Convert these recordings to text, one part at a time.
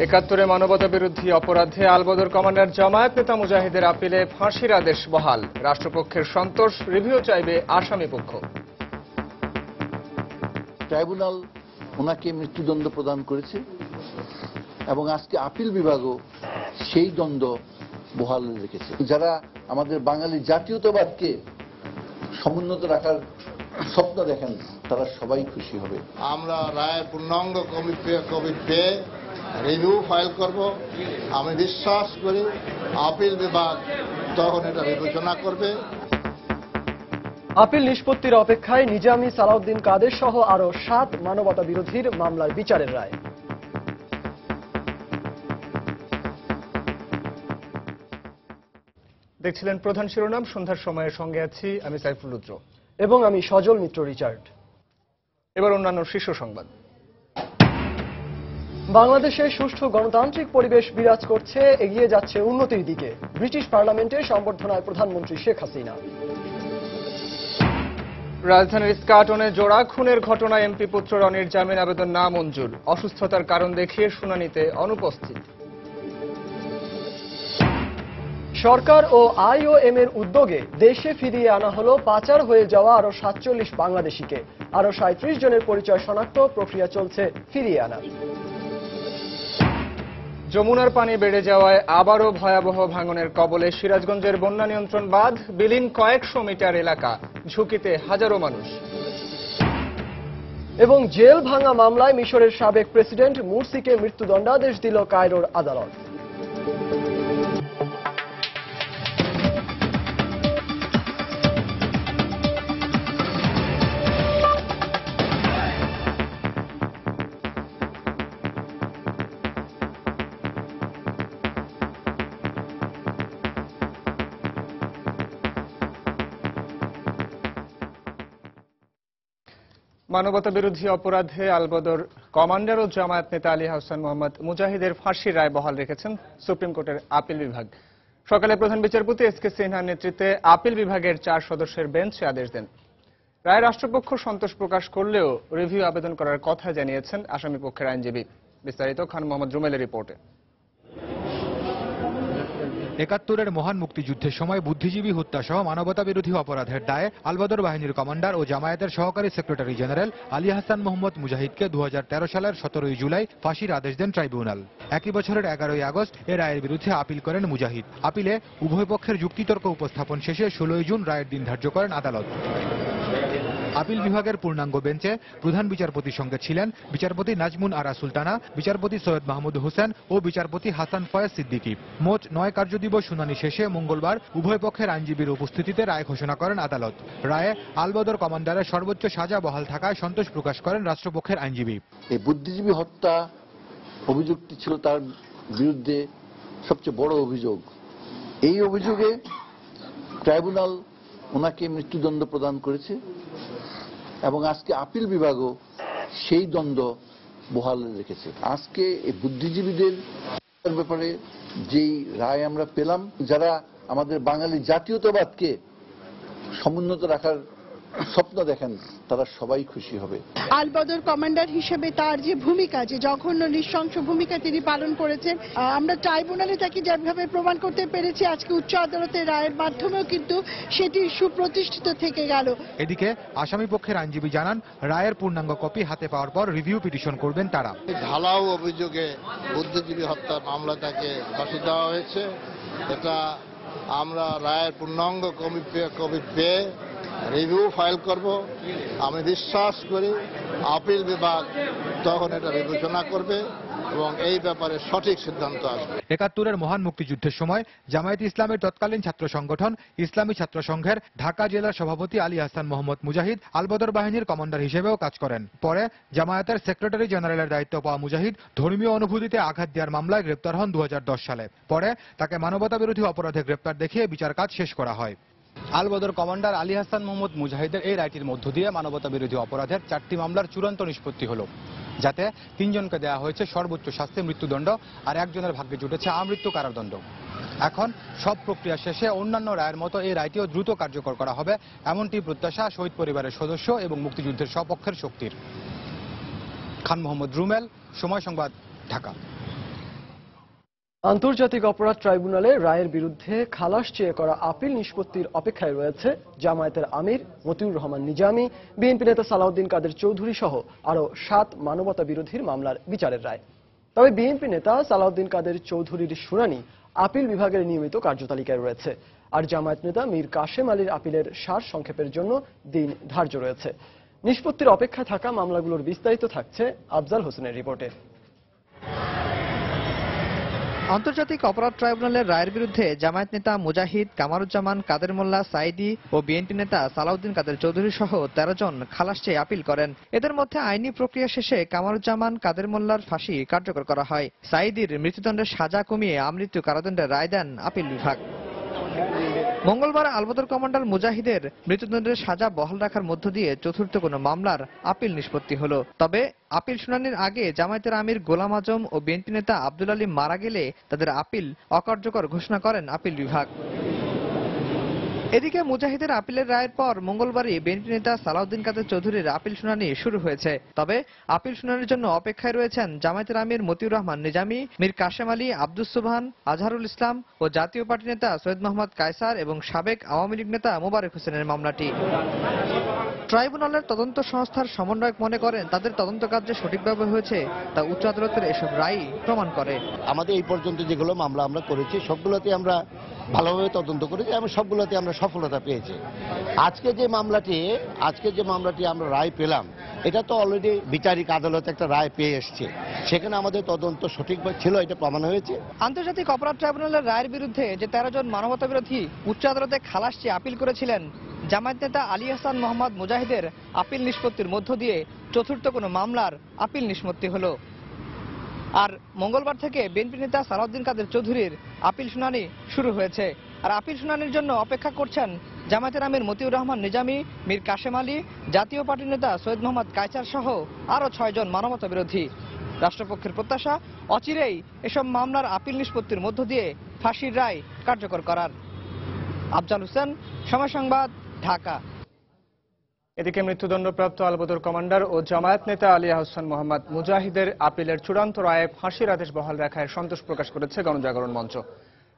৭১ মানবতা বিরোধী অপরাধে আলবদর কমান্ডার জামায়াত নেতা মুজাহিদের আপিলে ফাঁসির আদেশ বহাল। রাষ্ট্রপক্ষের সন্তোষ, রিভিউ চাইবে আসামি পক্ষ। ট্রাইব্যুনাল ওনাকে মৃত্যুদণ্ড প্রদান করেছে এবং আজকে আপিল বিভাগও সেই দণ্ড বহাল রেখেছে। যারা আমাদের বাঙালি জাতীয়তাবাদকে সমুন্নত রাখার স্বপ্ন দেখেন তারা সবাই খুশি হবে। আমরা রায়ের পূর্ণাঙ্গ কপি পেয়ে রিভিউ ফাইল করব। আমি বিশ্বাস করি আপিল বিভাগ তখন এটা বিবেচনা করবে। আপিল নিষ্পত্তির অপেক্ষায় নিজামী, সালাউদ্দিন কাদের সহ আরো 7 মানবতা বিরোধীর মামলার বিচারের রায়। দেখছিলেন প্রধান শিরোনাম। সন্ধ্যার সময়ের সঙ্গে আছি আমি সাইফুল রুদ্র এবং আমি সজল মিত্র রিচার্ড। এবার অন্যান্য শীর্ষ সংবাদ। বাংলাদেশে সুষ্ঠু গণতান্ত্রিক পরিবেশ বিরাজ করছে, এগিয়ে যাচ্ছে উন্নতির দিকে। ব্রিটিশ পার্লামেন্টে সংবর্ধনায় প্রধানমন্ত্রী শেখ হাসিনা। রাজধানীর ইস্কাটনে জোড়া খুনের ঘটনায় এমপি পুত্র রনির জামিন আবেদন নামঞ্জুর। অসুস্থতার কারণ দেখিয়ে শুনানিতে অনুপস্থিত। সরকার ও আইওএম এর উদ্যোগে দেশে ফিরিয়ে আনা হলো পাচার হয়ে যাওয়া আরো 47 বাংলাদেশিকে। আরো 37 জনের পরিচয় শনাক্ত, প্রক্রিয়া চলছে ফিরিয়ে আনা। যমুনার পানি বেড়ে যাওয়ায় আবারও ভয়াবহ ভাঙনের কবলে সিরাজগঞ্জের বন্যা নিয়ন্ত্রণ বাঁধ। বিলীন কয়েকশো মিটার এলাকা, ঝুঁকিতে হাজারো মানুষ। এবং জেল ভাঙা মামলায় মিশরের সাবেক প্রেসিডেন্ট মুরসিকে মৃত্যুদণ্ডাদেশ দিল কায়রোর আদালত। মানবতা বিরোধী অপরাধে আলবদর কমান্ডার ও জামায়াত নেতা আলী হাসান মোহাম্মদ মুজাহিদের ফাঁসির রায় বহাল রেখেছেন সুপ্রিম কোর্টের আপিল বিভাগ। সকালে প্রধান বিচারপতি এসকে সিনহার নেতৃত্বে আপিল বিভাগের 4 সদস্যের বেঞ্চ আদেশ দেন। রায় রাষ্ট্রপক্ষ সন্তোষ প্রকাশ করলেও রিভিউ আবেদন করার কথা জানিয়েছেন আসামি পক্ষের আইনজীবী। বিস্তারিত খান মোহাম্মদ রুমেলের রিপোর্টে। ৭১ মহান মুক্তিযুদ্ধের সময় বুদ্ধিজীবী হত্যা সহ মানবতা বিরোধী অপরাধের দায়ে আলবদর বাহিনীর কমান্ডার ও জামায়াতের সহকারী সেক্রেটারি জেনারেল আলী হাসান মোহাম্মদ মুজাহিদকে 2013 সালের 17 জুলাই ফাঁসির আদেশ দেন ট্রাইব্যুনাল। একই বছরের 11 আগস্ট এ রায়ের বিরুদ্ধে আপিল করেন মুজাহিদ। আপিলে উভয় পক্ষের যুক্তিতর্ক উপস্থাপন শেষে 16 জুন রায়ের দিন ধার্য করেন আদালত। আপিল বিভাগের পূর্ণাঙ্গ বেঞ্চে প্রধান বিচারপতির সঙ্গে ছিলেন বিচারপতি নাজমুন আরা সুলতানা, বিচারপতি সৈয়দ মাহমুদ হোসেন ও বিচারপতি হাসান ফয়েজ সিদ্দিকী। মোট 9 কার্যদিবস শুনানি শেষে মঙ্গলবার উভয় পক্ষের আইনজীবীর উপস্থিতিতে রায় ঘোষণা করেন আদালত। রায়ে আলবদর কমান্ডারের সর্বোচ্চ সাজা বহাল থাকায় সন্তোষ প্রকাশ করেন রাষ্ট্রপক্ষের আইনজীবী। এই বুদ্ধিজীবী হত্যা অভিযোগটি ছিল তার বিরুদ্ধে সবচেয়ে বড় অভিযোগ। এই অভিযোগে ট্রাইব্যুনাল ওনাকে মৃত্যুদণ্ড প্রদান করেছে এবং আজকে আপিল বিভাগও সেই দণ্ড বহাল রেখেছে। আজকে এই বুদ্ধিজীবীদের ব্যাপারে যেই রায় আমরা পেলাম, যারা আমাদের বাঙালি জাতীয়তাবাদকে সমুন্নত রাখার স্বপ্ন দেখেন তারা সবাই খুশি হবে। আলবদর কমান্ডার হিসেবে তার যে ভূমিকা, যে জঘন্য নৃশংস ভূমিকা তিনি পালন করেছেন, আমরা ট্রাইব্যুনালে তাকে যেভাবে প্রমাণ করতে পেরেছি, আজকে উচ্চ আদালতের রায়ের মাধ্যমেও কিন্তু সেটি সুপ্রতিষ্ঠিত থেকে গেল। এদিকে আসামি পক্ষের আইনজীবী জানান, রায়ের পূর্ণাঙ্গ কপি হাতে পাওয়ার পর রিভিউ পিটিশন করবেন তারা। ঢালাও অভিযোগে বুদ্ধিজীবী হত্যার মামলা তাকে ফাঁসি দেওয়া হয়েছে। এটা আমরা রায়ের পূর্ণাঙ্গ কপি পেয়ে রিভিউ ফাইল করব। আমি বিশ্বাস করি আপিল বিভাগ তখন এটা বিবেচনা করবে এবং এই ব্যাপারে সঠিক সিদ্ধান্ত আসবে। ৭১ মহান মুক্তিযুদ্ধের সময় জামায়াত ইসলামের তৎকালীন ছাত্র সংগঠন ইসলামী ছাত্র সংঘের ঢাকা জেলার সভাপতি আলী হাসান মোহাম্মদ মুজাহিদ আলবদর বাহিনীর কমান্ডার হিসেবেও কাজ করেন। পরে জামায়াতের সেক্রেটারি জেনারেলের দায়িত্ব পাওয়া মুজাহিদ ধর্মীয় অনুভূতিতে আঘাত দেওয়ার মামলায় গ্রেপ্তার হন 2010 সালে। পরে তাকে মানবতা বিরোধী অপরাধে গ্রেপ্তার দেখিয়ে বিচার কাজ শেষ করা হয়। আলবদর কমান্ডার আলী হাসান মোহাম্মদ মুজাহিদের এই রায়টির মধ্য দিয়ে মানবতা বিরোধী অপরাধের 4টি মামলার চূড়ান্ত নিষ্পত্তি হল, যাতে 3 জনকে দেওয়া হয়েছে সর্বোচ্চ শাস্তি মৃত্যুদণ্ড আর 1 জনের ভাগ্যে জুটেছে আমৃত্যু কারাদণ্ড। এখন সব প্রক্রিয়া শেষে অন্যান্য রায়ের মতো এই রায়টিও দ্রুত কার্যকর করা হবে, এমনটি প্রত্যাশা শহীদ পরিবারের সদস্য এবং মুক্তিযুদ্ধের সপক্ষের শক্তির। খান মোহাম্মদ রুমেল, সময় সংবাদ, ঢাকা। আন্তর্জাতিক অপরাধ ট্রাইব্যুনালে রায়ের বিরুদ্ধে খালাস চেয়ে করা আপিল নিষ্পত্তির অপেক্ষায় রয়েছে জামায়াতের আমির মতিউর রহমান নিজামী, বিএনপি নেতা সালাউদ্দিন কাদের চৌধুরী সহ আরও 7 মানবতা বিরোধীর মামলার বিচারের রায়। তবে বিএনপি নেতা সালাউদ্দিন কাদের চৌধুরীর শুনানি আপিল বিভাগের নিয়মিত কার্যতালিকায় রয়েছে, আর জামায়াত নেতা মীর কাশেম আলীর আপিলের সার সংক্ষেপের জন্য দিন ধার্য রয়েছে। নিষ্পত্তির অপেক্ষায় থাকা মামলাগুলোর বিস্তারিত থাকছে আফজাল হোসেনের রিপোর্টে। আন্তর্জাতিক অপরাধ ট্রাইব্যুনালের রায়ের বিরুদ্ধে জামায়াত নেতা মুজাহিদ, কামারুজ্জামান, কাদের মোল্লা, সাইদি ও বিএনপি নেতা সালাউদ্দিন কাদের চৌধুরী সহ 13 জন খালাস চেয়ে আপিল করেন। এদের মধ্যে আইনি প্রক্রিয়া শেষে কামারুজ্জামান, কাদের মোল্লার ফাঁসি কার্যকর করা হয়। সাইদির মৃত্যুদণ্ডের সাজা কমিয়ে আমৃত্যু কারাদণ্ডের রায় দেন আপিল বিভাগ। মঙ্গলবার আলবদর কমান্ডার মুজাহিদের মৃত্যুদণ্ডের সাজা বহাল রাখার মধ্য দিয়ে চতুর্থ কোনো মামলার আপিল নিষ্পত্তি হলো। তবে আপিল শুনানির আগে জামায়াতের আমির গোলাম আজম ও বিএনপি নেতা আব্দুল আলী মারা গেলে তাদের আপিল অকার্যকর ঘোষণা করেন আপিল বিভাগ। এদিকে মুজাহিদের আপিলের রায়ের পর মঙ্গলবারই বিএনপি নেতা সালাউদ্দিন কাদের চৌধুরীর আপিল শুনানি শুরু হয়েছে। তবে আপিল শুনানির জন্য অপেক্ষায় রয়েছেন জামায়াতের আমির মতিউর রহমান নিজামী, মীর কাশেম আলী, আব্দুস সুবহান, আজহারুল ইসলাম ও জাতীয় পার্টি নেতা সৈয়দ মোহাম্মদ কায়সার এবং সাবেক আওয়ামী লীগ নেতা মোবারক হোসেনের মামলাটি। ট্রাইব্যুনালের তদন্ত সংস্থার সমন্বয়ক মনে করেন তাদের তদন্ত কার্যে সঠিকভাবে হয়েছে তা উচ্চ আদালতের এসব রায় প্রমাণ করে। আমাদের এই পর্যন্ত যেগুলো মামলা আমরা করেছি সবগুলোতে আমরা ভালোভাবে তদন্ত করেছি এবং সবগুলোতে আমরা সফলতা পেয়েছি। আজকে যে মামলাটি আমরা রায় পেলাম, এটা তো অলরেডি বিচারিক আদালত একটা রায় পেয়ে এসছে, সেখানে আমাদের তদন্ত সঠিকভাবে ছিল, এটা প্রমাণ হয়েছে। আন্তর্জাতিক অপরাধ ট্রাইব্যুনালের রায়ের বিরুদ্ধে যে 13 জন মানবতা বিরোধী উচ্চ আদালতে খালাস চেয়ে আপিল করেছিলেন, জামায়াত নেতা আলী হাসান মোহাম্মদ মুজাহিদের আপিল নিষ্পত্তির মধ্য দিয়ে চতুর্থ কোনো মামলার আপিল নিষ্পত্তি হলো। আর মঙ্গলবার থেকে বিএনপি নেতা সালাউদ্দিন কাদের চৌধুরীর আপিল শুনানি শুরু হয়েছে। আর আপিল শুনানির জন্য অপেক্ষা করছেন জামায়াতের আমির মতিউর রহমান নিজামী, মীর কাশেম আলী, জাতীয় পার্টির নেতা সৈয়দ মোহাম্মদ কায়সার সহ আরও 6 জন মানবতা বিরোধী। রাষ্ট্রপক্ষের প্রত্যাশা অচিরেই এসব মামলার আপিল নিষ্পত্তির মধ্য দিয়ে ফাঁসির রায় কার্যকর করার। আফজাল হোসেন, সময় সংবাদ, ঢাকা। এদিকে মৃত্যুদণ্ডপ্রাপ্ত আলবদর কমান্ডার ও জামায়াত নেতা আলী আহসান মোহাম্মদ মুজাহিদের আপিলের চূড়ান্ত রায়ে ফাঁসির আদেশ বহাল রাখায় সন্তোষ প্রকাশ করেছে গণজাগরণ মঞ্চ।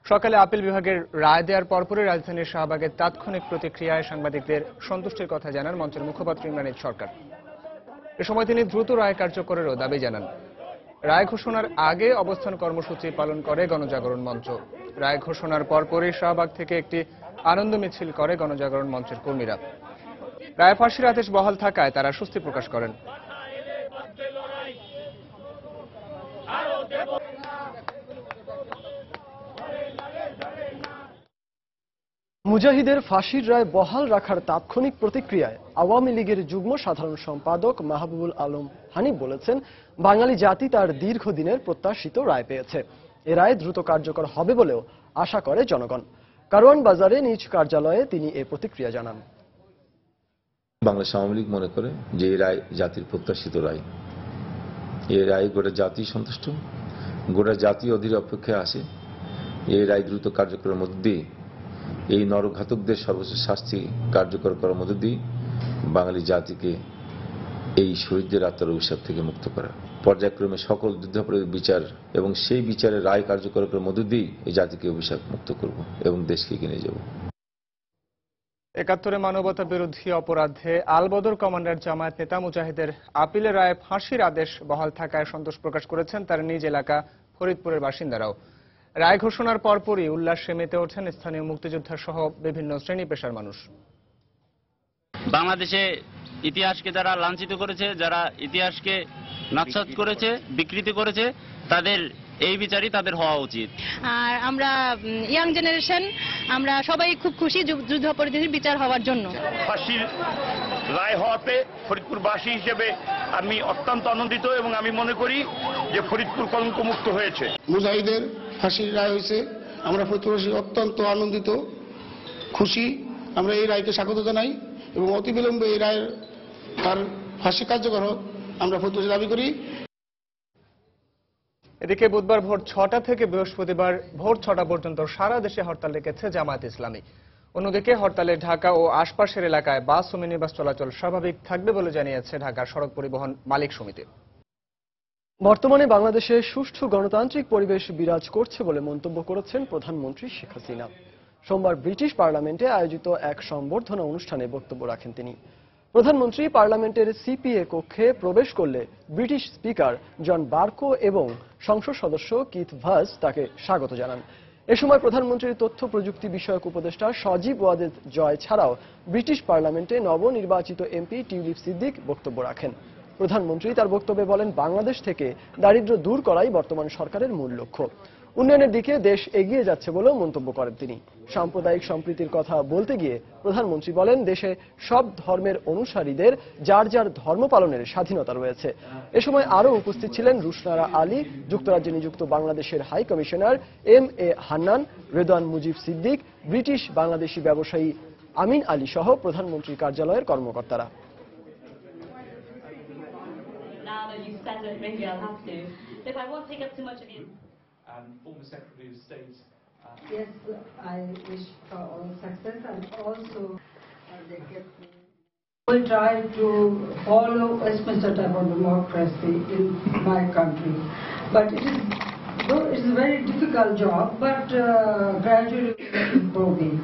সকালে আপিল বিভাগের রায় দেওয়ার পরপরই রাজধানীর শাহবাগের তাৎক্ষণিক প্রতিক্রিয়ায় সাংবাদিকদের সন্তুষ্টির কথা জানান মঞ্চের মুখপাত্র ইমরান সরকার। এ সময় তিনি দ্রুত রায় কার্যকরেরও দাবি জানান। রায় ঘোষণার আগে অবস্থান কর্মসূচি পালন করে গণজাগরণ মঞ্চ। রায় ঘোষণার পরপরই শাহবাগ থেকে একটি আনন্দ মিছিল করে গণজাগরণ মঞ্চের কর্মীরা। রায় ফাঁসির আদেশ বহাল থাকায় তারা স্বস্তি প্রকাশ করেন। মুজাহিদের ফাঁসির রায় বহাল রাখার তাৎক্ষণিক প্রতিক্রিয়ায় আওয়ামী লীগের যুগ্ম সাধারণ সম্পাদক মাহবুবুল আলম হানিফ বলেছেন, বাঙালি জাতি তার দীর্ঘদিনের প্রত্যাশিত রায় পেয়েছে। এ রায় দ্রুত কার্যকর হবে বলেও আশা করে জনগণ। কারওয়ান বাজারে নিজ কার্যালয়ে তিনি এ প্রতিক্রিয়া জানান। বাংলাদেশ আওয়ামী লীগ মনে করে যে এই রায় জাতির প্রত্যাশিত রায়। এই রায় গোটা জাতি সন্তুষ্ট, গোটা জাতি অধীর অপেক্ষায় আছে। এই রায় দ্রুত কার্যকরের মধ্যে দিয়ে এই নরঘাতকদের সর্বোচ্চ শাস্তি কার্যকর করার মধ্যে দিয়ে বাঙালি জাতিকে এই শহীদদের আত্মার অভিশাপ থেকে মুক্ত করা, পর্যায়ক্রমে সকল যুদ্ধাপরাধীর বিচার এবং সেই বিচারের রায় কার্যকর করার মধ্যে দিয়ে এই জাতিকে অভিশাপ মুক্ত করব এবং দেশকে এগিয়ে নিয়ে যাব। ৭১ মানবতা বিরোধী অপরাধে আলবদর কমান্ডার জামায়াত নেতা মুজাহিদের আপিলের রায়ে ফাঁসির আদেশ বহাল থাকায় সন্তোষ প্রকাশ করেছেন তার নিজ এলাকা ফরিদপুরের বাসিন্দারাও। রায় ঘোষণার পরপরই উল্লাসে মেতে ওঠেন স্থানীয় মুক্তিযোদ্ধা সহ বিভিন্ন শ্রেণী পেশার মানুষ। বাংলাদেশে ইতিহাসকে যারা লাঞ্ছিত করেছে, যারা ইতিহাসকে নস্যাৎ করেছে, বিকৃতি করেছে, তাদের এই বিচারই তাদের হওয়া উচিত। আর আমরা ইয়াং জেনারেশন, আমরা সবাই খুব খুশি যুদ্ধাপরাধীদের বিচার হওয়ার জন্য। ফাঁসির রায় হওয়াতে ফরিদপুরবাসী হিসেবে আমি অত্যন্ত আনন্দিত এবং আমি মনে করি যে ফরিদপুর কলঙ্কমুক্ত হয়েছে। মুজাহিদের ফাঁসির রায় হয়েছে, আমরা ফরিদপুরবাসী অত্যন্ত আনন্দিত, খুশি। আমরা এই রায়কে স্বাগত জানাই এবং অতিবিলম্বে এই রায়ের তার ফাঁসি কার্যকর হোক আমরা ফরিদপুরবাসী দাবি করি। এদিকে বুধবার ভোর ৬টা থেকে বৃহস্পতিবার ভোর ৬টা পর্যন্ত সারা দেশে হরতাল ডেকেছে জামায়াত ইসলামী। অন্যদিকে হরতালে ঢাকা ও আশপাশের এলাকায় বাস ও মিনিবাস চলাচল স্বাভাবিক থাকবে বলে জানিয়েছে ঢাকার সড়ক পরিবহন মালিক সমিতি। বর্তমানে বাংলাদেশে সুষ্ঠু গণতান্ত্রিক পরিবেশ বিরাজ করছে বলে মন্তব্য করেছেন প্রধানমন্ত্রী শেখ হাসিনা। সোমবার ব্রিটিশ পার্লামেন্টে আয়োজিত এক সংবর্ধনা অনুষ্ঠানে বক্তব্য রাখেন তিনি। প্রধানমন্ত্রী পার্লামেন্টের সিপিএ কক্ষে প্রবেশ করলে ব্রিটিশ স্পিকার জন বার্কো এবং সংসদ সদস্য কিথ ভাস তাকে স্বাগত জানান। এ সময় প্রধানমন্ত্রীর তথ্য প্রযুক্তি বিষয়ক উপদেষ্টা সজীব ওয়াজেদ জয় ছাড়াও ব্রিটিশ পার্লামেন্টে নবনির্বাচিত এমপি টিউলিপ সিদ্দিক বক্তব্য রাখেন। প্রধানমন্ত্রী তার বক্তব্যে বলেন, বাংলাদেশ থেকে দারিদ্র্য দূর করাই বর্তমান সরকারের মূল লক্ষ্য। উন্নয়নের দিকে দেশ এগিয়ে যাচ্ছে বলেও মন্তব্য করেন তিনি। সাম্প্রদায়িক সম্প্রীতির কথা বলতে গিয়ে প্রধানমন্ত্রী বলেন, দেশে সব ধর্মের অনুসারীদের যার যার ধর্ম পালনের স্বাধীনতা রয়েছে। এ সময় আরও উপস্থিত ছিলেন রুশনারা আলী, যুক্তরাজ্যে নিযুক্ত বাংলাদেশের high commissioner M A. Hannan, Redwan Mujib Siddique, British Bangladeshi ব্যবসায়ী আমিন আলী সহ প্রধানমন্ত্রীর কার্যালয়ের কর্মকর্তারা। Former Secretary of State. Yes, I wish for all success, and also will try to follow Westminster type of democracy in my country. But it is a very difficult job, but gradually improving.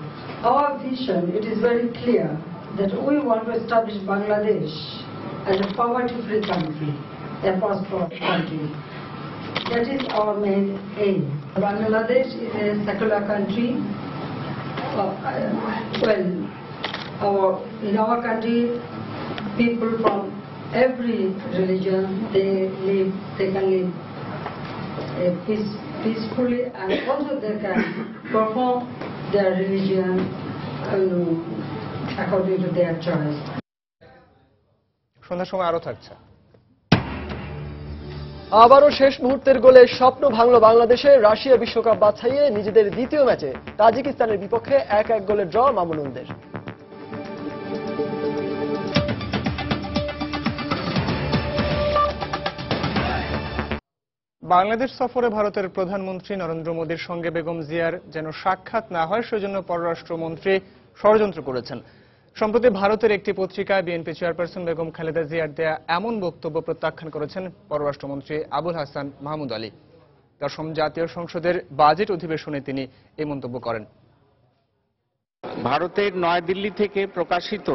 Our vision, it is very clear that we want to establish Bangladesh as a poverty-free country, a prosperous country. That is our main aim. Bangladesh is a secular country. In our country, people from every religion, they can live peacefully, and also they can perform their religion according to their choice. সন্ধ্যার সময় আরো থাকছে। আবারও শেষ মুহূর্তের গোলে স্বপ্ন ভাঙল বাংলাদেশে। রাশিয়া বিশ্বকাপ বাছাইয়ে নিজেদের দ্বিতীয় ম্যাচে তাজিকিস্তানের বিপক্ষে 1-1 গোলে ড্র মামুনুলদের। বাংলাদেশ সফরে ভারতের প্রধানমন্ত্রী নরেন্দ্র মোদীর সঙ্গে বেগম জিয়ার যেন সাক্ষাৎ না হয় সেজন্য পররাষ্ট্রমন্ত্রী ষড়যন্ত্র করেছেন। সম্প্রতি ভারতের একটি পত্রিকায় বিএনপি চেয়ারপারসন বেগম খালেদা জিয়ার দেয়া এমন বক্তব্য প্রত্যাখ্যান করেছেন পররাষ্ট্রমন্ত্রী আবুল হাসান মাহমুদ আলী। দশম জাতীয় সংসদের বাজেট অধিবেশনে তিনি এই মন্তব্য করেন। ভারতের নয়াদিল্লি থেকে প্রকাশিত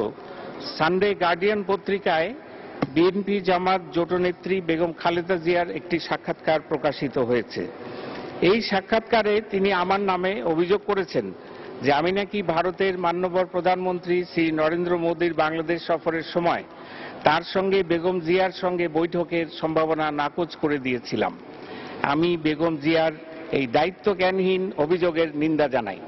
সানডে গার্ডিয়ান পত্রিকায় বিএনপি জামাত জোটনেত্রী বেগম খালেদা জিয়ার একটি সাক্ষাৎকার প্রকাশিত হয়েছে। এই সাক্ষাৎকারে তিনি আমার নামে অভিযোগ করেছেন যে আমি নাকি ভারতের মাননীয় প্রধানমন্ত্রী শ্রী নরেন্দ্র মোদীর বাংলাদেশ সফরের সময় তার সঙ্গে বেগম জিয়ার সঙ্গে বৈঠকের সম্ভাবনা নাকচ করে দিয়েছিলাম। আমি বেগম জিয়ার এই দায়িত্বজ্ঞানহীন অভিযোগের নিন্দা জানাই।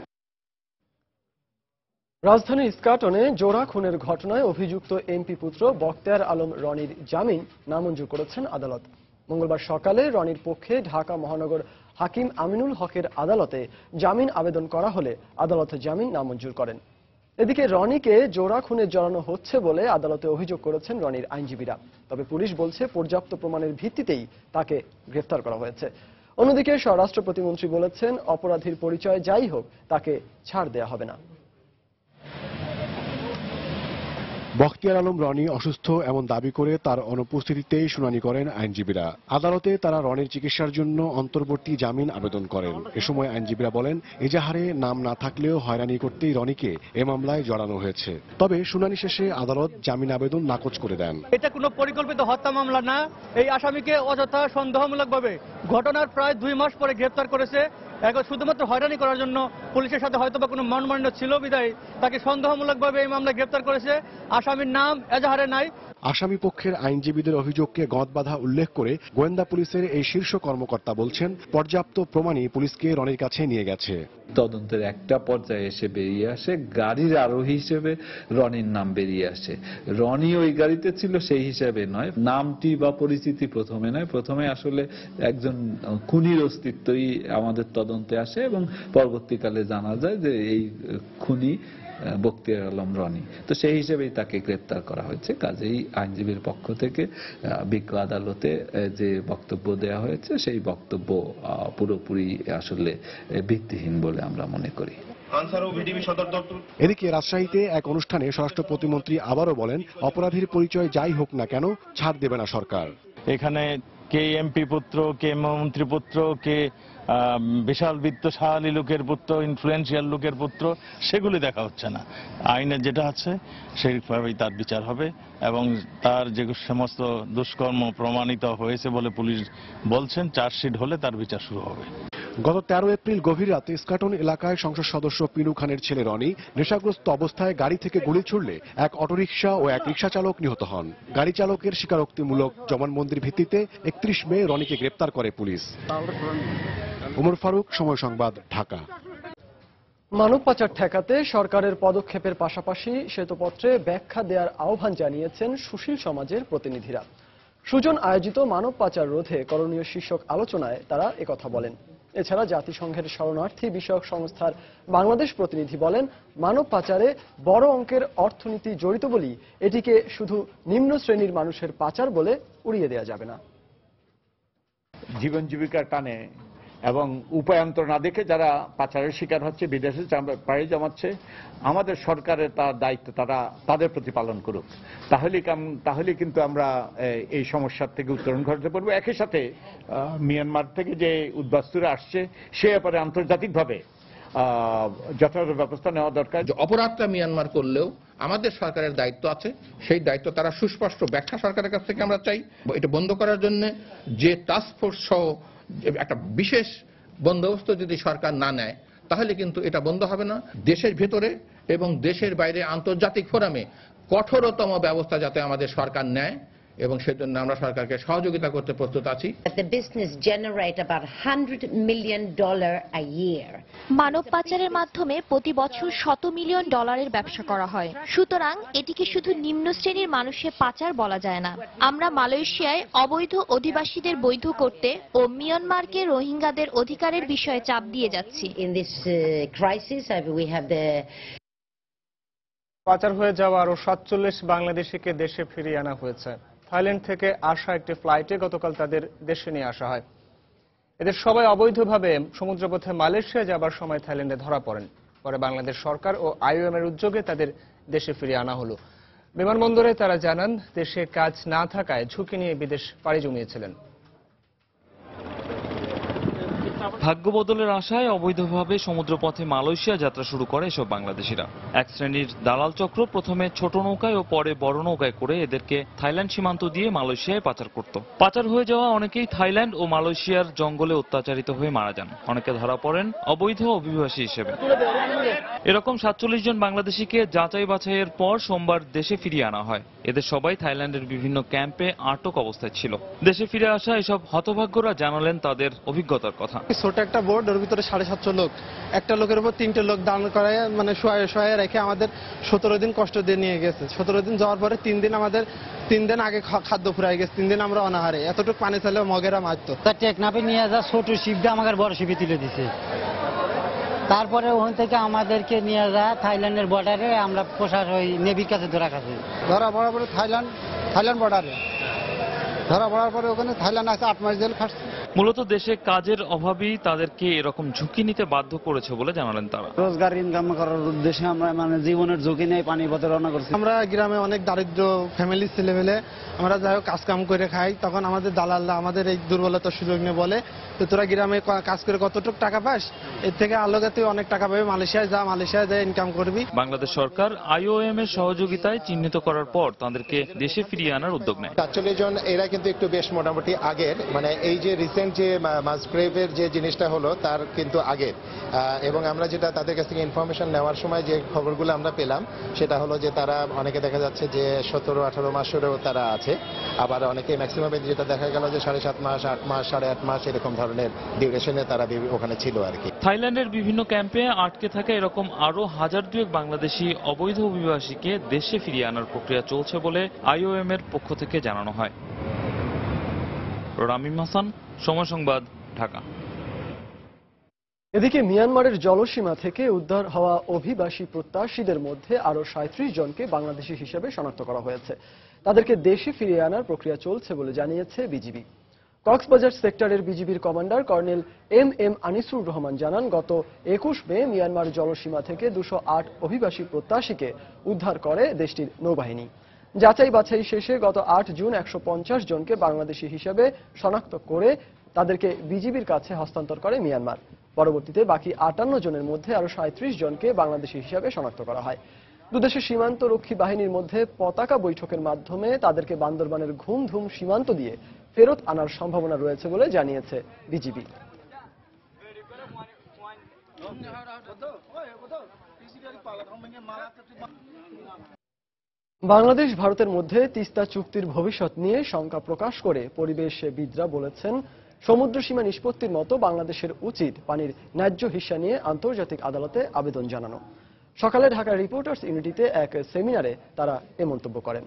রাজধানীর ইস্কাটনে জোড়া খুনের ঘটনায় অভিযুক্ত এমপি পুত্র বখতিয়ার আলম রনির জামিন নামঞ্জুর করেছেন আদালত। মঙ্গলবার সকালে রনির পক্ষে ঢাকা মহানগর হাকিম আমিনুল হকের আদালতে জামিন আবেদন করা হলে আদালত জামিন নামঞ্জুর করেন। এদিকে রনিকে জোড়া খুনে জড়ানো হচ্ছে বলে আদালতে অভিযোগ করেছেন রনির আইনজীবীরা। তবে পুলিশ বলছে পর্যাপ্ত প্রমাণের ভিত্তিতেই তাকে গ্রেফতার করা হয়েছে। অন্যদিকে স্বরাষ্ট্র প্রতিমন্ত্রী বলেছেন, অপরাধীর পরিচয় যাই হোক তাকে ছাড় দেয়া হবে না। বখতিয়ার আলম রনি অসুস্থ এমন দাবি করে তার অনুপস্থিতিতেই শুনানি করেন আইনজীবীরা। আদালতে তারা রনির চিকিৎসার জন্য অন্তর্বর্তী জামিন আবেদন করেন। এ সময় আইনজীবীরা বলেন, এজাহারে নাম না থাকলেও হয়রানি করতেই রনিকে এ মামলায় জড়ানো হয়েছে। তবে শুনানি শেষে আদালত জামিন আবেদন নাকচ করে দেন। এটা কোনো পরিকল্পিত হত্যা মামলা না। এই আসামিকে অযথা সন্দেহমূলকভাবে ঘটনার প্রায় 2 মাস পরে গ্রেফতার করেছে। এখন শুধুমাত্র হয়রানি করার জন্য পুলিশের সাথে হয়তো বা কোনো মনোমালিন্য ছিল বিধায় তাকে সন্দেহমূলকভাবে এই মামলায় গ্রেফতার করেছে। আসামির নাম এজাহারে নাই। আসামি পক্ষের আইনজীবীদের অভিযোগকে গদবাধা উল্লেখ করে গোয়েন্দা পুলিশের এই শীর্ষ কর্মকর্তা বলছেন, পর্যাপ্ত প্রমাণই পুলিশকে রনির কাছে নিয়ে গেছে। তদন্তের একটা পর্যায়ে এসে বেরিয়ে আসে গাড়ির আরোহী হিসেবে রনির নাম বেরিয়ে আসে। রনি ওই গাড়িতে ছিল সেই হিসাবে নয়, নামটি বা পরিচিতি প্রথমে নয়, প্রথমে আসলে একজন খুনির অস্তিত্বই আমাদের তদন্তে আসে এবং পরবর্তীকালে জানা যায় যে এই খুনি বখতিয়ার আলম রনি। তো সেই হিসেবেই তাকে গ্রেপ্তার করা হয়েছে। কাজেই আইনজীবীর পক্ষ থেকে বিজ্ঞ আদালতে যে বক্তব্য দেওয়া হয়েছে সেই বক্তব্য পুরোপুরি আসলে ভিত্তিহীন বলে আমরা মনে করি। এদিকে রাজশাহীতে এক অনুষ্ঠানে স্বরাষ্ট্র প্রতিমন্ত্রী আবারও বলেন, অপরাধীর পরিচয় যাই হোক না কেন ছাড় দেবে না সরকার। এখানে কে এমপি পুত্র, কে মন্ত্রী পুত্র, কে বিশাল বিত্তশালী লোকের পুত্র, ইনফ্লুয়েন্সিয়াল লোকের পুত্র, সেগুলি দেখা হচ্ছে না। আইনে যেটা আছে সেইভাবেই তার বিচার হবে এবং তার যে সমস্ত দুষ্কর্ম প্রমাণিত হয়েছে বলে পুলিশ বলছেন, চার্জশিট হলে তার বিচার শুরু হবে। গত 13 এপ্রিল গভীর রাতে ইস্কাটন এলাকায় সংসদ সদস্য পিনু খানের ছেলে রনি নেশাগ্রস্ত অবস্থায় গাড়ি থেকে গুলি ছুড়লে এক অটোরিকশা ও এক রিকশা চালক নিহত হন। গাড়ি চালকের স্বীকারোক্তিমূলক জবানবন্দির ভিত্তিতে 31 মে রনিকে গ্রেপ্তার করে পুলিশ। ওমর ফারুক, সময় সংবাদ, ঢাকা। মানব পাচার ঠেকাতে সরকারের পদক্ষেপের পাশাপাশি শ্বেতপত্রে ব্যাখ্যা দেওয়ার আহ্বান জানিয়েছেন সুশীল সমাজের প্রতিনিধিরা। সুজন আয়োজিত মানব পাচার রোধে করণীয় শীর্ষক আলোচনায় তারা একথা বলেন। এছাড়া জাতিসংঘের শরণার্থী বিষয়ক সংস্থার বাংলাদেশ প্রতিনিধি বলেন, মানব পাচারে বড় অঙ্কের অর্থনীতি জড়িত বলেই এটিকে শুধু নিম্ন শ্রেণীর মানুষের পাচার বলে উড়িয়ে দেওয়া যাবে না। জীবন জীবিকার টানে এবং উপায়ন্তর না দেখে যারা পাচারের শিকার হচ্ছে, বিদেশে পাড়ি জমাচ্ছে, আমাদের সরকারের তার দায়িত্ব তারা তাদের প্রতি পালন করুক। তাহলে কিন্তু আমরা এই সমস্যার থেকে উত্তরণ ঘটাতে পারবো। একই সাথে মিয়ানমার থেকে যে উদ্বাস্তুরা আসছে সে ব্যাপারে আন্তর্জাতিকভাবে যথাযথ ব্যবস্থা নেওয়া দরকার। অপরাধটা মিয়ানমার করলেও আমাদের সরকারের দায়িত্ব আছে, সেই দায়িত্ব তারা সুস্পষ্ট ব্যাখ্যা সরকারের কাছ থেকে আমরা চাই। এটা বন্ধ করার জন্য যে টাস্ক ফোর্স সহ একটা বিশেষ বন্দোবস্ত যদি সরকার না নেয় তাহলে কিন্তু এটা বন্ধ হবে না। দেশের ভেতরে এবং দেশের বাইরে আন্তর্জাতিক ফোরামে কঠোরতম ব্যবস্থা যাতে আমাদের সরকার নেয় এবং সেজন্য আমরা সরকারকে সহযোগিতা করতে প্রস্তুত আছি। The business generate about $100 million a year. মানব পাচারের মাধ্যমে প্রতি বছর $100 মিলিয়ন ব্যবসা করা হয়। সুতরাং এটিকে শুধু নিম্ন শ্রেণীর মানুষের পাচার বলা যায় না। আমরা মালয়েশিয়ায় অবৈধ অধিবাসীদের বৈধ করতে ও মিয়ানমারকে রোহিঙ্গাদের অধিকারের বিষয়ে চাপ দিয়ে যাচ্ছি। In this crisis, we have the পাচার হয়ে যাওয়া আরো 47 বাংলাদেশিকে দেশে ফিরিয়ে আনা হয়েছে। থাইল্যান্ড থেকে আসা একটি ফ্লাইটে গতকাল তাদের দেশে নিয়ে আসা হয়। এদের সবাই অবৈধভাবে সমুদ্রপথে মালয়েশিয়া যাবার সময় থাইল্যান্ডে ধরা পড়েন। পরে বাংলাদেশ সরকার ও IOM এর উদ্যোগে তাদের দেশে ফিরিয়ে আনা হলো। বিমানবন্দরে তারা জানান, দেশে কাজ না থাকায় ঝুঁকি নিয়ে বিদেশ পাড়ি জমিয়েছিলেন। ভাগ্য বদলের আশায় অবৈধভাবে সমুদ্রপথে মালয়েশিয়া যাত্রা শুরু করে এসব বাংলাদেশিরা। এক শ্রেণীর দালাল চক্র প্রথমে ছোট নৌকায় ও পরে বড় নৌকায় করে এদেরকে থাইল্যান্ড সীমান্ত দিয়ে মালয়েশিয়ায় পাচার করত। পাচার হয়ে যাওয়া অনেকেই থাইল্যান্ড ও মালয়েশিয়ার জঙ্গলে অত্যাচারিত হয়ে মারা যান। অনেকে ধরা পড়েন অবৈধ অভিবাসী হিসেবে। এরকম 47 জন বাংলাদেশিকে যাচাই বাছাইয়ের পর সোমবার দেশে ফিরিয়ে আনা হয়। এদের সবাই থাইল্যান্ডের বিভিন্ন ক্যাম্পে আটক অবস্থায় ছিল। দেশে ফিরে আসা এসব হতভাগ্যরা জানালেন তাদের অভিজ্ঞতার কথা। ছোট একটা বোর্ড, ওর ভিতরে 750 লোক, একটা লোকের উপর 3টে লোক দান করায় মানে শোয়া রেখে আমাদের 17 দিন কষ্ট দিয়ে নিয়ে গেছে। 17 দিন যাওয়ার পরে 3 দিন আগে খাদ্য ফুরাই গেছে। 3 দিন আমরা অনাহারে, এতটুকু পানি চাইলে মগেরা মারতো। টেকনাফে নিয়ে যা ছোট শিপটা আমাকে বড় শিপে তুলে দিছে। তারপরে ওখান থেকে আমাদেরকে নিয়ে যায় থাইল্যান্ডের বর্ডারে, আমরা প্রশাসন ওই নেভির কাছে ধরা খাচ্ছি। ধরা পড়ার পরে থাইল্যান্ড বর্ডারে ধরা পড়ার পরে ওখানে থাইল্যান্ড আছে 8 মাস জেল খাটছে। মূলত দেশে কাজের অভাবই তাদেরকে এরকম ঝুঁকি নিতে বাধ্য করেছে বলে জানালেন তারা। রোজগার ইনকাম করার উদ্দেশ্যে আমরা মানে জীবনের ঝুঁকি নিয়ে পানি পথে রওনা করছি। আমরা গ্রামে অনেক দারিদ্র ফ্যামিলির ছেলেমেলে, আমরা যাই হোক কাজ কাম করে খাই। তখন আমাদের দালালরা আমাদের এই দুর্বলতার সুযোগ নিয়ে বলে, তো তোরা গ্রামে কাজ করে কতটুকু টাকা পাস, এর থেকে আলোকে তুই অনেক টাকা পাবি, মালয়েশিয়ায় যায় ইনকাম করবি। বাংলাদেশ সরকার IOM এর সহযোগিতায় চিহ্নিত করার পর তাদেরকে দেশে ফিরিয়ে আনার উদ্যোগ নেয়। 47 জন, এরা কিন্তু একটু বেশ মোটামুটি আগের, মানে এই যে রিসেন্ট যে মাসগ্রেভের যে জিনিসটা হলো তার কিন্তু আগের। এবং আমরা যেটা তাদের কাছ থেকে ইনফরমেশন নেওয়ার সময় যে খবরগুলো আমরা পেলাম সেটা হলো যে তারা অনেকে দেখা যাচ্ছে যে 17-18 মাসেরও তারা আছে, আবার অনেকে ম্যাক্সিমাম যেটা দেখা গেল যে 7.5 মাস, 8 মাস, 8.5 মাস এরকম ধরনের ডিউরেশনে তারা ওখানে ছিল আর কি। থাইল্যান্ডের বিভিন্ন ক্যাম্পে আটকে থাকা এরকম আরো 1002 বাংলাদেশি অবৈধ অভিবাসীকে দেশে ফিরিয়ে আনার প্রক্রিয়া চলছে বলে IOM এর পক্ষ থেকে জানানো হয়। রামিম হাসান, সময় সংবাদ, ঢাকা। এদিকে মিয়ানমারের জলসীমা থেকে উদ্ধার হওয়া অভিবাসী প্রত্যাশীদের মধ্যে আরো 37 জনকে বাংলাদেশি হিসেবে শনাক্ত করা হয়েছে। তাদেরকে দেশে ফিরিয়ে আনার প্রক্রিয়া চলছে বলে জানিয়েছে বিজিবি। কক্সবাজার সেক্টরের বিজিবির commander colonel MM Anisur Rahman জানান, গত 21 মে মিয়ানমার জলসীমা থেকে 208 অভিবাসী প্রত্যাশীকে উদ্ধার করে দেশটির নৌবাহিনী। যাচাই বাছাই শেষে গত 8 জুন 150 জনকে বাংলাদেশি হিসেবে শনাক্ত করে তাদেরকে বিজিবির কাছে হস্তান্তর করে মিয়ানমার। পরবর্তীতে বাকি 58 জনের মধ্যে আরো 37 জনকে বাংলাদেশি হিসেবে শনাক্ত করা হয়। দুদেশের সীমান্ত রক্ষী বাহিনীর মধ্যে পতাকা বৈঠকের মাধ্যমে তাদেরকে বান্দরবানের ঘুমধুম সীমান্ত দিয়ে ফেরত আনার সম্ভাবনা রয়েছে বলে জানিয়েছে বিজিবি। বাংলাদেশ ভারতের মধ্যে তিস্তা চুক্তির ভবিষ্যৎ নিয়ে শঙ্কা প্রকাশ করে পরিবেশবিদরা বলেছেন, সমুদ্র সীমা নিষ্পত্তির মতো বাংলাদেশের উচিত পানির ন্যায্য হিস্সা নিয়ে আন্তর্জাতিক আদালতে আবেদন জানানো। সকালে ঢাকা রিপোর্টার্স ইউনিটিতে এক সেমিনারে তারা এ মন্তব্য করেন।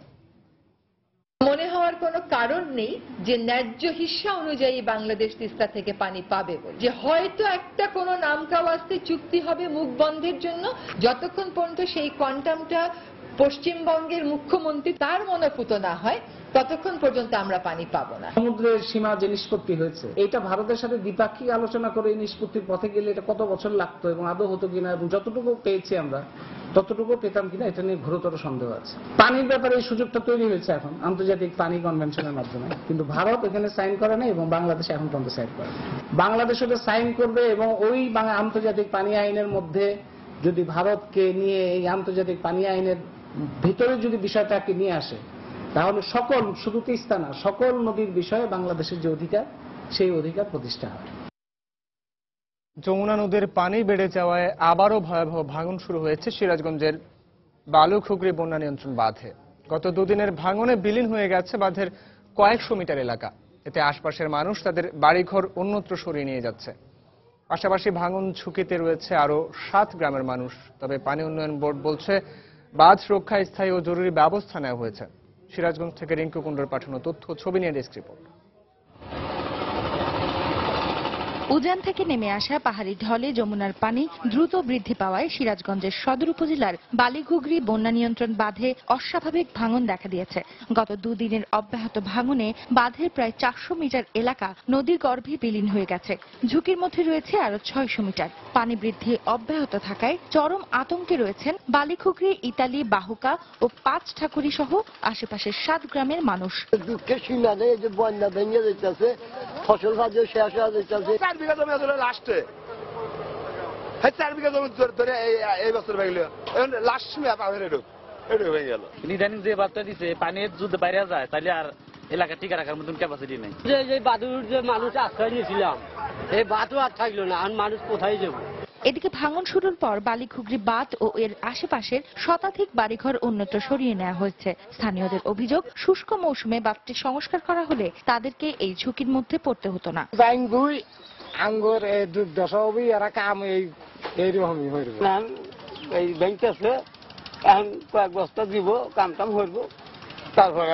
মনে হওয়ার কোনো কারণ নেই যে ন্যায্য হিস্সা অনুযায়ী বাংলাদেশ তিস্তা থেকে পানি পাবে বলে, যে হয়তো একটা কোনো নামকাওয়াস্তে চুক্তি হবে মুখ বন্ধের জন্য, যতক্ষণ পর্যন্ত সেই কোয়ান্টামটা পশ্চিমবঙ্গের মুখ্যমন্ত্রী তার মনোপুত না হয় ততক্ষণ পর্যন্ত আমরা পানি পাবো না। সমুদ্রের সীমা যে নিষ্পত্তি হয়েছে, এটা ভারতের সাথে দ্বিপাক্ষিক আলোচনা করে এই নিষ্পত্তির পথে গেলে এটা কত বছর লাগতো এবং আদৌ হতো কিনা, এবং যতটুকু পেয়েছি আমরা ততটুকু পেতাম কিনা, এটা নিয়ে ঘোরতর সন্দেহ আছে। পানির ব্যাপারে এই সুযোগটা তৈরি হয়েছে এখন আন্তর্জাতিক পানি কনভেনশনের মাধ্যমে, কিন্তু ভারত এখানে সাইন করে না এবং বাংলাদেশ এখন পর্যন্ত সাইন করে। বাংলাদেশ ওটা সাইন করবে এবং ওই আন্তর্জাতিক পানি আইনের মধ্যে যদি ভারতকে নিয়ে এই আন্তর্জাতিক পানি আইনের ভিতরে যদি বিষয়টাকে নিয়ে আসে, তাহলে সকল, শুধু তিস্তা না, সকল নদীর বিষয়ে বাংলাদেশের যে অধিকার, সেই অধিকার প্রতিষ্ঠা হয়। যমুনা নদীর পানি বেড়ে যাওয়ায় আবারও ভয়াবহ ভাঙন শুরু হয়েছে সিরাজগঞ্জের বালুখুগরি বন্যা নিয়ন্ত্রণ বাঁধে। গত দুদিনের ভাঙনে বিলীন হয়ে গেছে বাঁধের কয়েকশো মিটার এলাকা। এতে আশপাশের মানুষ তাদের বাড়িঘর অন্যত্র সরিয়ে নিয়ে যাচ্ছে। পাশাপাশি ভাঙন ঝুঁকিতে রয়েছে আরো 7 গ্রামের মানুষ। তবে পানি উন্নয়ন বোর্ড বলছে, বাঁধ রক্ষায় স্থায়ী ও জরুরি ব্যবস্থা নেওয়া হয়েছে। সিরাজগঞ্জ থেকে রিঙ্কু কুণ্ডুর পাঠানো তথ্য, ছবি নিয়ে ডেস্ক রিপোর্ট। উজান থেকে নেমে আসা পাহাড়ি ঢলে যমুনার পানি দ্রুত বৃদ্ধি পাওয়ায় সিরাজগঞ্জের সদর উপজেলার বালিঘুগরি বন্যা নিয়ন্ত্রণ বাঁধে অস্বাভাবিক ভাঙন দেখা দিয়েছে। গত দুদিনের অব্যাহত ভাঙনে বাঁধের প্রায় 400 মিটার এলাকা নদী গর্ভে বিলীন হয়ে গেছে। ঝুঁকির মধ্যে রয়েছে আরো 600 মিটার। পানি বৃদ্ধি অব্যাহত থাকায় চরম আতঙ্কে রয়েছেন বালিঘুগরি, ইতালি, বাহুকা ও 5 ঠাকুরি সহ আশেপাশের 7 গ্রামের মানুষ। দুঃখের সীমা নেই, যে বন্যা ভেঙে যাইতেছে, ফসল ভাজে শেষ হয়ে যাইতেছে। 4 বিঘা জমি ধরে লাস্টে 4 বিঘা জমি ধরে এই বছর ভেঙে এখন লাস্ট সময় পাবেন এটা হয়ে গেল। ইদানিং যে বার্তা দিছে, পানির যদি বাইরে যায় তাহলে আর এলাকা টিকা রাখার মতন ক্যাপাসিটি নেই। যে বাদুর যে মানুষ আশ্রয় নিয়েছিলাম, এই বাদও আর থাকলো না, আর মানুষ কোথায় যাবো? এদিকে ভাঙন শুরুর পর বালিঘুগরি বাঁধ ও এর আশেপাশের শতাধিক বাড়িঘর অন্যত্র সরিয়ে নেওয়া হয়েছে। স্থানীয়দের অভিযোগ, শুষ্ক মৌসুমে বাঁধটি সংস্কার করা হলে তাদেরকে এই ঝুঁকির মধ্যে পড়তে হতো না। আঙ্গুর এই দুর্দশা হবে, এরা কাম এইরকমই হইব। এই ব্যাংকে আছে, এখন কয়েক বস্তা দিব, কাম টাম হইব, তারপরে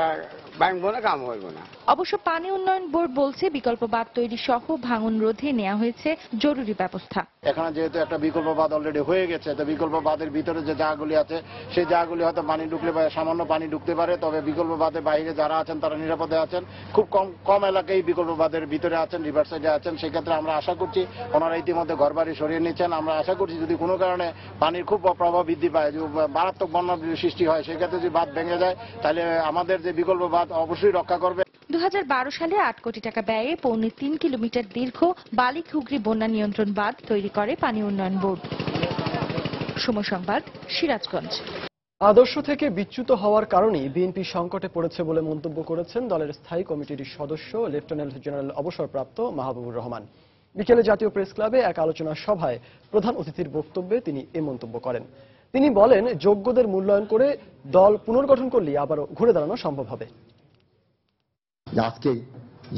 ভাঙবো না, কাম হইব না। অবশ্য পানি উন্নয়ন বোর্ড বলছে, বিকল্প বাঁধ তৈরি সহ ভাঙন রোধে নেওয়া হয়েছে জরুরি ব্যবস্থা। এখানে যেহেতু একটা বিকল্প বাঁধ অলরেডি হয়ে গেছে, তো বিকল্প বাঁধের ভিতরে যে জায়গাগুলি আছে সেই জায়গাগুলি হয়তো পানি ঢুকলে সামান্য পানি ঢুকতে পারে, তবে বিকল্প বাঁধের বাইরে যারা আছেন তারা নিরাপদে আছেন। খুব কম এলাকায় বিকল্প বাঁধের ভিতরে আছেন, রিভার সাইডে আছেন। সেক্ষেত্রে আমরা আশা করছি ওনারা ইতিমধ্যে ঘরবাড়ি সরিয়ে নিচ্ছেন। আমরা আশা করছি যদি কোনো কারণে পানির খুব প্রভাব বৃদ্ধি পায়, যে মারাত্মক বন্যা সৃষ্টি হয়, সেক্ষেত্রে যদি বাঁধ ভেঙে যায় তাহলে আমাদের যে বিকল্প বাঁধ অবশ্যই রক্ষা করবে। 2012 সালে 8 কোটি টাকা ব্যয়ে 3.25 কিলোমিটার দীর্ঘ বালিঘুগরি বন্যা নিয়ন্ত্রণ বাঁধ তৈরি করে পানি উন্নয়ন বোর্ড। সময় সংবাদ, সিরাজগঞ্জ। আদর্শ থেকে বিচ্যুত হওয়ার কারণেই বিএনপি সংকটে পড়েছে বলে মন্তব্য করেছেন দলের স্থায়ী কমিটির সদস্য লেফটেন্যান্ট জেনারেল অবসরপ্রাপ্ত মাহবুবুর রহমান। বিকেলে জাতীয় প্রেস ক্লাবে এক আলোচনা সভায় প্রধান অতিথির বক্তব্যে তিনি এ মন্তব্য করেন। তিনি বলেন, যোগ্যদের মূল্যায়ন করে দল পুনর্গঠন করলে আবারও ঘুরে দাঁড়ানো সম্ভব হবে। আজকে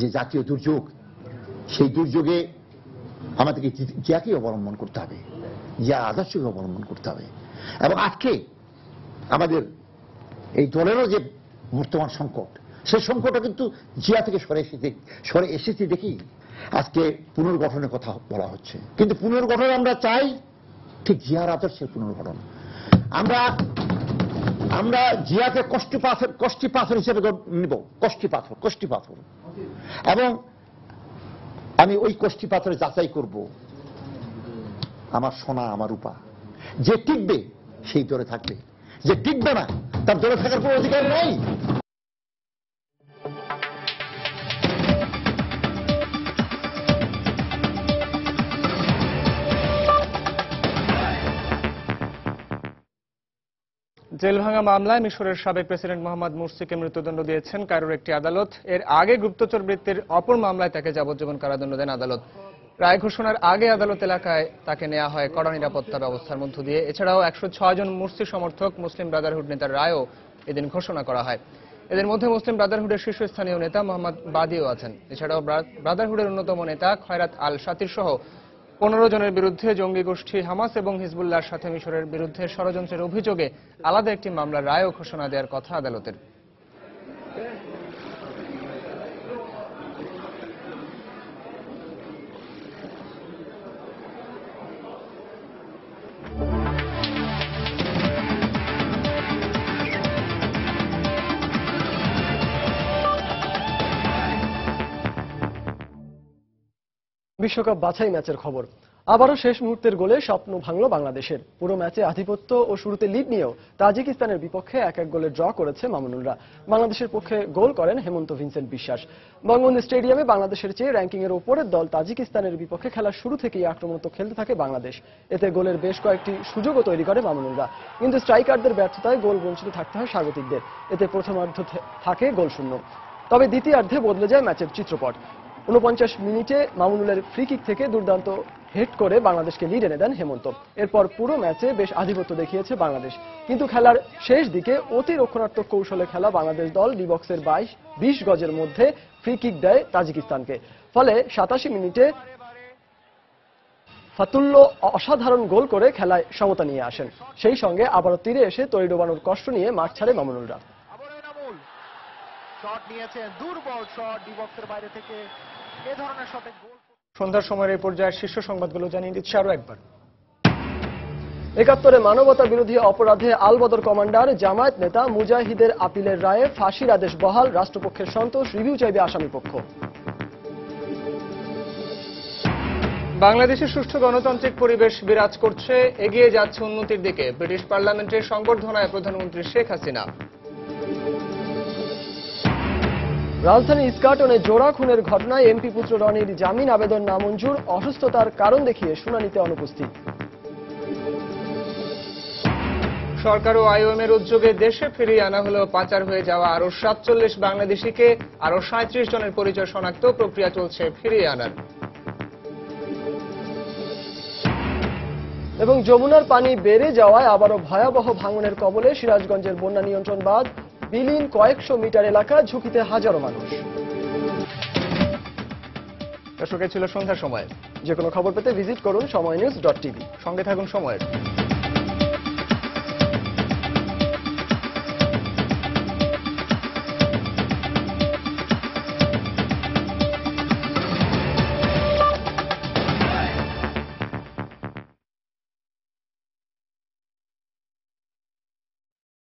যে জাতীয় দুর্যোগ, সেই দুর্যোগে আমাদেরকে জিয়াকে অবলম্বন করতে হবে, জিয়া আদর্শকে অবলম্বন করতে হবে। এবং আজকে আমাদের এই দলেরও যে বর্তমান সংকট, সেই সংকটটা কিন্তু জিয়া থেকে সরে এসেছে দেখি আজকে পুনর্গঠনের কথা বলা হচ্ছে। কিন্তু পুনর্গঠন আমরা চাই ঠিক জিয়ার আদর্শের পুনর্গঠন। আমরা জিয়াকে কষ্টি পাথর হিসেবে নিব, কষ্টি পাথর। এবং আমি ওই কষ্টি পাথরে যাচাই করব আমার সোনা, আমার রূপা। যে টিকবে সেই দলে থাকবে, যে টিকবে না তার দলে থাকার কোনো অধিকার নাই। জেলভাঙা মামলায় মিশরের সাবেক প্রেসিডেন্ট মোহাম্মদ মুরসিকে মৃত্যুদণ্ড দিয়েছেন কায়রোর একটি আদালত। এর আগে গুপ্তচর বৃত্তির অপর মামলায় তাকে যাবজ্জীবন কারাদণ্ড দেন আদালত। রায় ঘোষণার আগে আদালত এলাকায় তাকে নেওয়া হয় কড়া নিরাপত্তা ব্যবস্থার মধ্য দিয়ে। এছাড়াও 106 জন মুরসি সমর্থক মুসলিম ব্রাদারহুড নেতার রায়ও এদিন ঘোষণা করা হয়। এদের মধ্যে মুসলিম ব্রাদারহুডের শীর্ষস্থানীয় নেতা মোহাম্মদ বাদিও আছেন। এছাড়াও ব্রাদারহুডের অন্যতম নেতা খয়রাত আল শাতির সহ 15 জনের বিরুদ্ধে জঙ্গি গোষ্ঠী হামাস এবং হিজবুল্লাহর সাথে মিশরের বিরুদ্ধে ষড়যন্ত্রের অভিযোগে আলাদা একটি মামলার রায়ও ঘোষণা দেওয়ার কথা আদালতের। বিশ্বকাপ বাছাই ম্যাচের খবর। আবারও শেষ মুহূর্তের গোলে স্বপ্ন ভাঙল বাংলাদেশের। পুরো ম্যাচে আধিপত্য ও শুরুতে লিড নিয়েও তাজিকিস্তানের বিপক্ষে 1-1 গোলে ড্র করেছে মামুনুলরা। বাংলাদেশের পক্ষে গোল করেন হেমন্ত ভিনসেন্ট বিশ্বাস। বঙ্গবন্ধু স্টেডিয়ামে বাংলাদেশের চেয়ে র্যাঙ্কিং এর উপরের দল তাজিকিস্তানের বিপক্ষে খেলার শুরু থেকেই আক্রমণাত্মক খেলতে থাকে বাংলাদেশ। এতে গোলের বেশ কয়েকটি সুযোগও তৈরি করে মামুনুলরা, কিন্তু স্ট্রাইকারদের ব্যর্থতায় গোল বঞ্চিত থাকতে হয় স্বাগতিকদের। এতে প্রথমার্ধ থাকে গোলশূন্য। তবে দ্বিতীয়ার্ধে বদলে যায় ম্যাচের চিত্রপট। 49 মিনিটে মামুনুলের ফ্রি কিক থেকে দুর্দান্ত হেড করে বাংলাদেশকে লিড এনে দেন হেমন্ত। এরপর পুরো ম্যাচে বেশ আধিপত্য দেখিয়েছে বাংলাদেশ, কিন্তু খেলার শেষ দিকে অতি রক্ষণাত্মক কৌশলে খেলা বাংলাদেশ দল ডি বক্সের 20 গজের মধ্যে ফ্রি কিক দেয় তাজিকিস্তানকে। ফলে 87 মিনিটে ফাতুল্লো অসাধারণ গোল করে খেলায় সমতা নিয়ে আসেন। সেই সঙ্গে আবারও তীরে এসে তরি ডোবানোর কষ্ট নিয়ে মাঠ ছাড়ে মামুনুলরা। সন্ধ্যার সময়ের এই পর্যায়ে শীর্ষ সংবাদগুলো জানিয়ে দিচ্ছি আরো একবার। 71 মানবতা বিরোধী অপরাধে আলবদর কমান্ডার জামায়াত নেতা মুজাহিদের আপিলের রায়ে ফাঁসির আদেশ বহাল। রাষ্ট্রপক্ষের সন্তোষ, রিভিউ চাইবে আসামি পক্ষ। বাংলাদেশে সুষ্ঠু গণতান্ত্রিক পরিবেশ বিরাজ করছে, এগিয়ে যাচ্ছে উন্নতির দিকে। ব্রিটিশ পার্লামেন্টের সংবর্ধনায় প্রধানমন্ত্রী শেখ হাসিনা। রাজধানী ইস্কাটনে জোড়া খুনের ঘটনায় এমপি পুত্র রনির জামিন আবেদন নামঞ্জুর। অসুস্থতার কারণ দেখিয়ে শুনানিতে অনুপস্থিত। সরকার ও আইওএম এর উদ্যোগে দেশে ফিরিয়ে আনা হলেও পাচার হয়ে যাওয়া আরো 47 বাংলাদেশিকে আরো 37 জনের পরিচয় শনাক্ত প্রক্রিয়া চলছে ফিরিয়ে আনার। এবং যমুনার পানি বেড়ে যাওয়ায় আবারও ভয়াবহ ভাঙনের কবলে সিরাজগঞ্জের বন্যা নিয়ন্ত্রণ বাঁধ। বিলীন কয়েকশো মিটার এলাকা, ঝুঁকিতে হাজারো মানুষ। দর্শক, ছিল সন্ধ্যার সময়। যে কোনো খবর পেতে ভিজিট করুন সময়নিউজ.tv। সঙ্গে থাকুন সময়ের।